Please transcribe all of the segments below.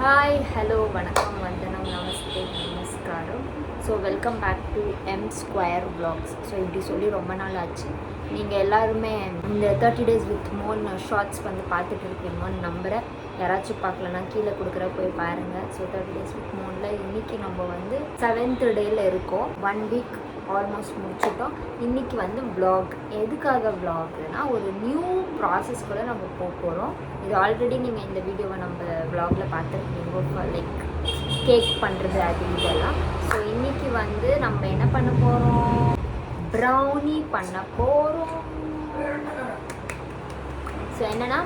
Hi hello வணக்கம் வந்தனம் நமஸ்தே நமஸ்காரம். So welcome back to M square vlogs. So இப்படி சொல்லி ரொம்ப நாள் ஆச்சு. நீங்கள் எல்லாருமே இந்த 30 days with மோன் ஷார்ட்ஸ் வந்து பார்த்துட்டு இருக்கீங்கன்னு நம்புகிறேன். யாராச்சும் பார்க்கலன்னா கீழே கொடுக்குற போய் பாருங்கள். ஸோ 30 days with மோனில் இன்றைக்கி நம்ம வந்து 7th டேயில் இருக்கோம். 1 week ஆல்மோஸ்ட் முடிச்சிட்டோம். இன்றைக்கி வந்து vlog. எதுக்காக vlogனா ஒரு நியூ ப்ராசஸ் கூட நம்ம போக போகிறோம். இது ஆல்ரெடி நீங்கள் இந்த வீடியோவை நம்ம vlogல பார்த்துருக்கீங்க, லைக் கேக் பண்ணுறது அது இதெல்லாம். ஸோ இன்றைக்கி வந்து நம்ம என்ன பண்ண போகிறோம், ப்ரௌனி பண்ண போகிறோம். ஸோ என்னென்னா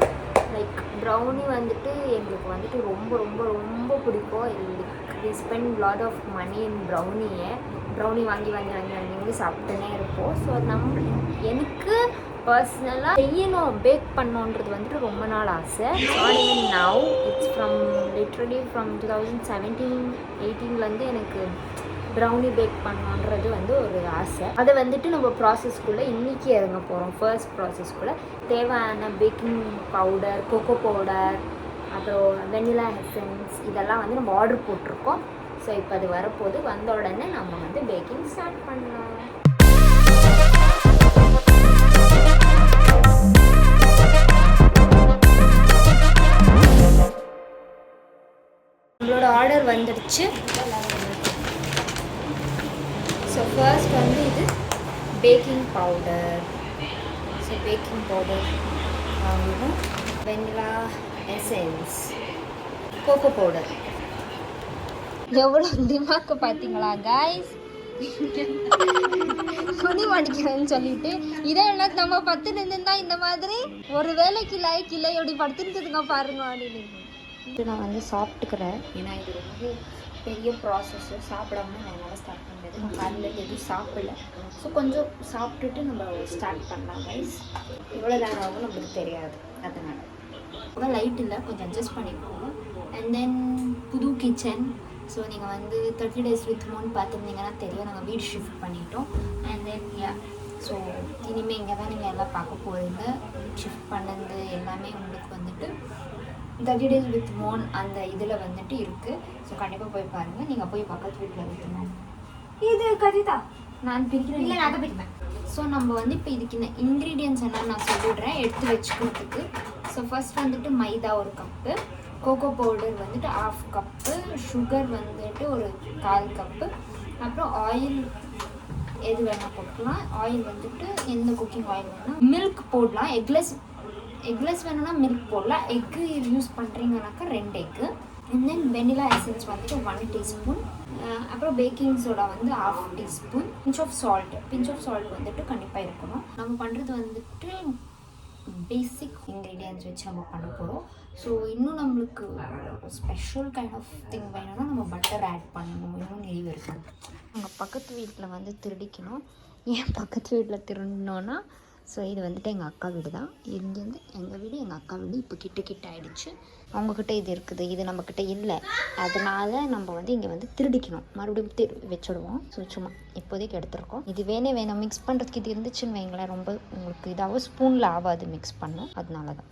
லைக் ப்ரௌனி வந்துட்டு எங்களுக்கு வந்துட்டு ரொம்ப ரொம்ப ரொம்ப பிடிக்கும். We spend lot of money in brownie வாங்கி சாப்பிட்டுனே இருப்போம். ஸோ எனக்கு பர்சனலாக செய்யணும், பேக் பண்ணோன்றது வந்துட்டு ரொம்ப நாள் ஆசை. Not even now, it's literally from 2017-18 எனக்கு ப்ரௌனி பேக் பண்ணணுன்றது வந்து ஒரு ஆசை. அதை வந்துட்டு நம்ம ப்ராசஸ்க்குள்ளே இன்றைக்கி இறங்க போகிறோம். ஃபர்ஸ்ட் ப்ராசஸ்க்குள்ளே தேவையான பேக்கிங் பவுடர், கொக்கோ பவுடர், அப்புறம் வெனிலா எசன்ஸ் இதெல்லாம் வந்து நம்ம ஆர்டர் போட்டிருக்கோம். ஸோ இப்போ அது வரப்போது, வந்த உடனே நம்ம வந்து பேக்கிங் ஸ்டார்ட் பண்ணலாம். நம்மளோட ஆர்டர் வந்துடுச்சு. ஸோ ஃபர்ஸ்ட் வந்து இது baking powder. So baking powder வாங்கணும், வெனிலா எசன்ஸ், கோகோ பவுடர். எவ்வளோ திமாக்கு பார்த்தீங்களா கைஸ்? துணி மாட்டிக்கிறேன்னு சொல்லிட்டு இதை என்ன நம்ம 10 நின்றுந்தா இந்த மாதிரி ஒரு வேலைக்கு இல்லை எப்படி படுத்துருக்குதுங்க பாருங்க அப்படின்னு நான் வந்து சாப்பிட்டுக்கிறேன். ஏன்னா இது ரொம்ப பெரிய ப்ராசஸ்ஸு. சாப்பிடாம என்னால் ஸ்டார்ட் பண்ணுறது. நான் காலையில் எதுவும் சாப்பிடல. ஸோ கொஞ்சம் சாப்பிட்டுட்டு நம்ம ஸ்டார்ட் பண்ணலாம் கைஸ். எவ்வளோ நேரம் ஆகும் நம்மளுக்கு தெரியாது, அதனால் லைட் இல்லை, கொஞ்சம் அட்ஜஸ்ட் பண்ணிக்கோங்க. அண்ட் தென் புது கிச்சன். ஸோ நீங்கள் வந்து 30 days with மோன் பார்த்துருந்தீங்கன்னா தெரியும், நாங்கள் வீடு ஷிஃப்ட் பண்ணிட்டோம். அண்ட் தென் ஸோ இனிமேல் இங்கே தான் நீங்கள் எல்லாம் பார்க்க போகிறீங்க. ஷிஃப்ட் பண்ணது எல்லாமே உங்களுக்கு வந்துட்டு 30 days with மோன் அந்த இதில் வந்துட்டு இருக்குது. ஸோ கண்டிப்பாக போய் பாருங்கள். நீங்கள் போய் பக்கத்து வீட்டில் இருக்கணும். இது கவிதா நான் பிரிக்கிறேன், இல்லை நான் பிரிப்பேன். ஸோ நம்ம வந்து இப்போ இதுக்கு இந்த இன்க்ரீடியன்ட்ஸ் என்ன நான் சொல்லிடுறேன் எடுத்து வச்சுக்கிறதுக்கு. ஸோ ஃபர்ஸ்ட் வந்துட்டு மைதா 1 கப்பு, கோகோ பவுடர் வந்துட்டு 1/2 கப்பு, சுகர் வந்துட்டு ஒரு 1/4 கப்பு, அப்புறம் ஆயில் எது வேணால் போட்டுக்கலாம். ஆயில் வந்துட்டு எந்த குக்கிங் ஆயில் வேணால், மில்க் போடலாம். எக்லெஸ் வேணும்னா மில்க் போடலாம். எக்கு யூஸ் பண்ணுறீங்கனாக்கா 2 egg. And then vanilla essence வந்துட்டு 1 டீஸ்பூன், அப்புறம் பேக்கிங் சோடா வந்து 1/2 டீஸ்பூன், பிஞ்ச் ஆஃப் சால்ட் வந்துட்டு கண்டிப்பாக இருக்கணும். நம்ம பண்ணுறது வந்துட்டு பேசிக் இன்க்ரீடியன்ட்ஸ் வச்சு நம்ம பண்ண போகிறோம். ஸோ இன்னும் நம்மளுக்கு ஸ்பெஷல் கைண்ட் ஆஃப் திங் வேணும்னா நம்ம பட்டர் ஆட் பண்ணணும். இன்னும் நெய் இருக்கும். எங்கள் பக்கத்து வீட்டில் வந்து திருடிக்கணும். ஏன் பக்கத்து வீட்டில் திருடணுன்னா, ஸோ இது வந்துட்டு எங்கள் அக்கா வீடு தான். இங்கேருந்து எங்கள் வீடு எங்கள் அக்கா வீடு இப்போ கிட்ட ஆகிடுச்சு. அவங்கக்கிட்ட இது இருக்குது, இது நம்மக்கிட்ட இல்லை. அதனால் நம்ம வந்து இங்கே வந்து திருடிக்கணும், மறுபடியும் வச்சுடுவோம். ஸோ சும்மா இப்போதைக்கு எடுத்துருக்கோம். இது வேணும் மிக்ஸ் பண்ணுறதுக்கு இது இருந்துச்சுன்னு வைங்களேன், ரொம்ப உங்களுக்கு இதாகவும் ஸ்பூனில் ஆகாது மிக்ஸ் பண்ணும். அதனால தான்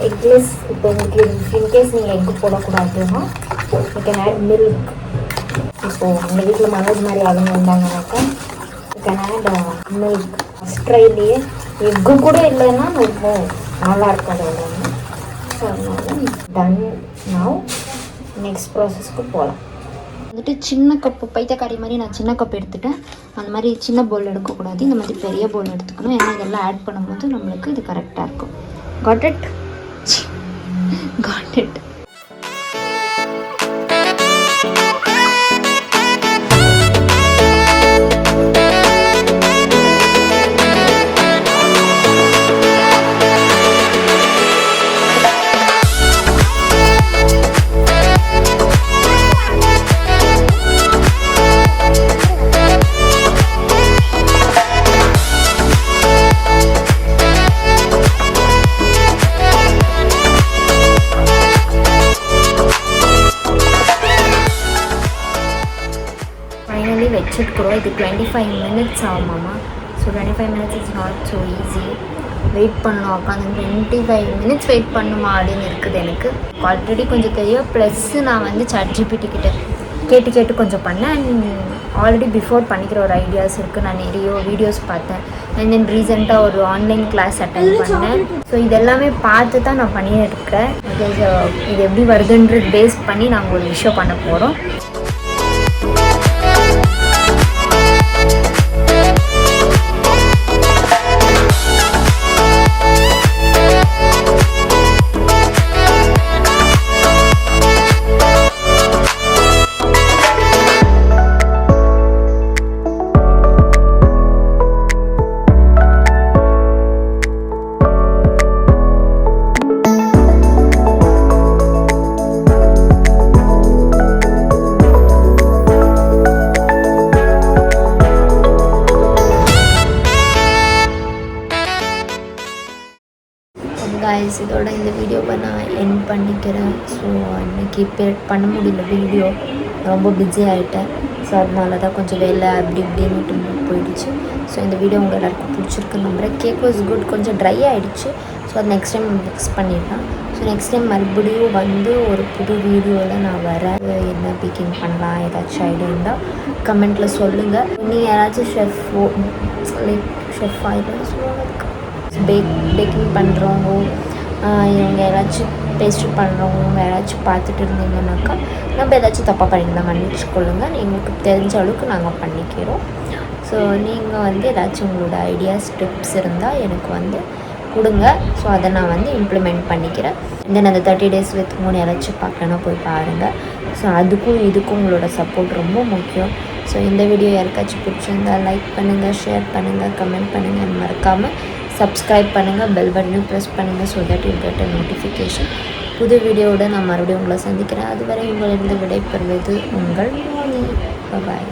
எக்லெஸ். இப்போ உங்களுக்கு இன்கேஸ் நீங்கள் எக்கு போடக்கூடாதுன்னா யூ கேன் ஆட் மில்க். இப்போது உங்கள் வீட்டில் மனோஜ் மாதிரி ஆளுங்க வந்தாங்கனாக்கா யூ கேன் ஆட் மில்க். ஃபஸ்ட்ரைலேயே எக்கு கூட இல்லைன்னா ரொம்ப நல்லா இருக்காது. ஸோ அதனால டன். நவ் நெக்ஸ்ட் ப்ராசஸ்க்கு போகலாம். வந்துட்டு சின்ன கப்பு, பைத்தக்காரி மாதிரி நான் சின்ன கப் எடுத்துட்டேன். அந்த மாதிரி சின்ன பவுல் எடுக்கக்கூடாது, இந்த மாதிரி பெரிய பவுல் எடுத்துக்கணும். ஏன்னா இதெல்லாம் ஆட் பண்ணும்போது நம்மளுக்கு இது கரெக்டாக இருக்கும். Got it? Got it. வச்சுருக்குறோம். இது 25 minutes ஆகுமாம்மா. So 25 minutes is not so easy. Wait பண்ணணும், உட்காந்து 25 minutes வெயிட் பண்ணுமா அப்படின்னு இருக்குது எனக்கு. ஆல்ரெடி கொஞ்சம் தெரியும். ப்ளஸ் நான் வந்து ChatGPT கிட்ட கேட்டு கொஞ்சம் பண்ணேன். அண்ட் ஆல்ரெடி பிஃபோர் பண்ணிக்கிற ஒரு ஐடியாஸ் இருக்குது. நான் நிறைய வீடியோஸ் பார்த்தேன். அண்ட் தென் ரீசெண்டாக ஒரு ஆன்லைன் கிளாஸ் அட்டென்ட் பண்ணேன். ஸோ இதெல்லாமே பார்த்து தான் நான் பண்ணியிருக்கேன். பிகாஸ் இது எப்படி வருதுன்றது பேஸ் பண்ணி நாங்கள் ஒரு விஷயம் பண்ண போகிறோம். கைஸ், இதோட இந்த வீடியோவை நான் எண்ட் பண்ணிக்கிறேன். ஸோ இன்றைக்கி இப்போ பண்ண முடியல வீடியோ, ரொம்ப பிஸி ஆகிட்டேன். ஸோ அதனால தான் கொஞ்சம் வேலை அப்படி இப்படின்னு போயிடுச்சு. ஸோ இந்த வீடியோ உங்கள் எல்லாருக்கும் பிடிச்சிருக்குன்னு நம்புகிறேன். கேக் வாஸ் குட், கொஞ்சம் ட்ரை ஆகிடுச்சு. ஸோ அது நெக்ஸ்ட் டைம் மிக்ஸ் பண்ணிடலாம். ஸோ நெக்ஸ்ட் டைம் மறுபடியும் வந்து ஒரு புது வீடியோவில் நான் வரேன். என்ன பேக்கிங் பண்ணலாம், ஏதாச்சும் ஐடியா இருந்தால் கமெண்ட்டில் சொல்லுங்கள். நீங்கள் யாராச்சும் ஷெஃப் ஆகிட்டு பேக்கிங் பண்ணுறவங்க, இவங்க யாராச்சும் பேஸ்ட்ரி பண்ணுறவங்க யாராச்சும் பார்த்துட்டு இருந்தீங்கன்னாக்கா நம்ம ஏதாச்சும் தப்பாக பண்ணியிருந்தால் மன்னிச்சுக்கொள்ளுங்கள். எங்களுக்கு தெரிஞ்ச அளவுக்கு நாங்கள் பண்ணிக்கிறோம். ஸோ நீங்கள் வந்து ஏதாச்சும் உங்களோட ஐடியாஸ் டிப்ஸ் இருந்தால் எனக்கு வந்து கொடுங்க. ஸோ அதை நான் வந்து இம்ப்ளிமெண்ட் பண்ணிக்கிறேன். தென் அந்த 30 days வித் மூணு யாராச்சும் பார்க்கணும் போய் பாருங்கள். ஸோ அதுக்கும் இதுக்கும் உங்களோட சப்போர்ட் ரொம்ப முக்கியம். ஸோ இந்த வீடியோ யாருக்காச்சும் பிடிச்சிருந்தால் லைக் பண்ணுங்கள், ஷேர் பண்ணுங்கள், கமெண்ட் பண்ணுங்கள். மறக்காமல் சப்ஸ்கிரைப் பண்ணுங்கள், பெல் பட்டனையும் ப்ரெஸ் பண்ணுங்கள். So that you get a notification. புது வீடியோவோட நான் மறுபடியும் உங்களை சந்திக்கிறேன். அதுவரை உங்களிருந்து விடைபெறுவது உங்கள் மோனி. பாய்.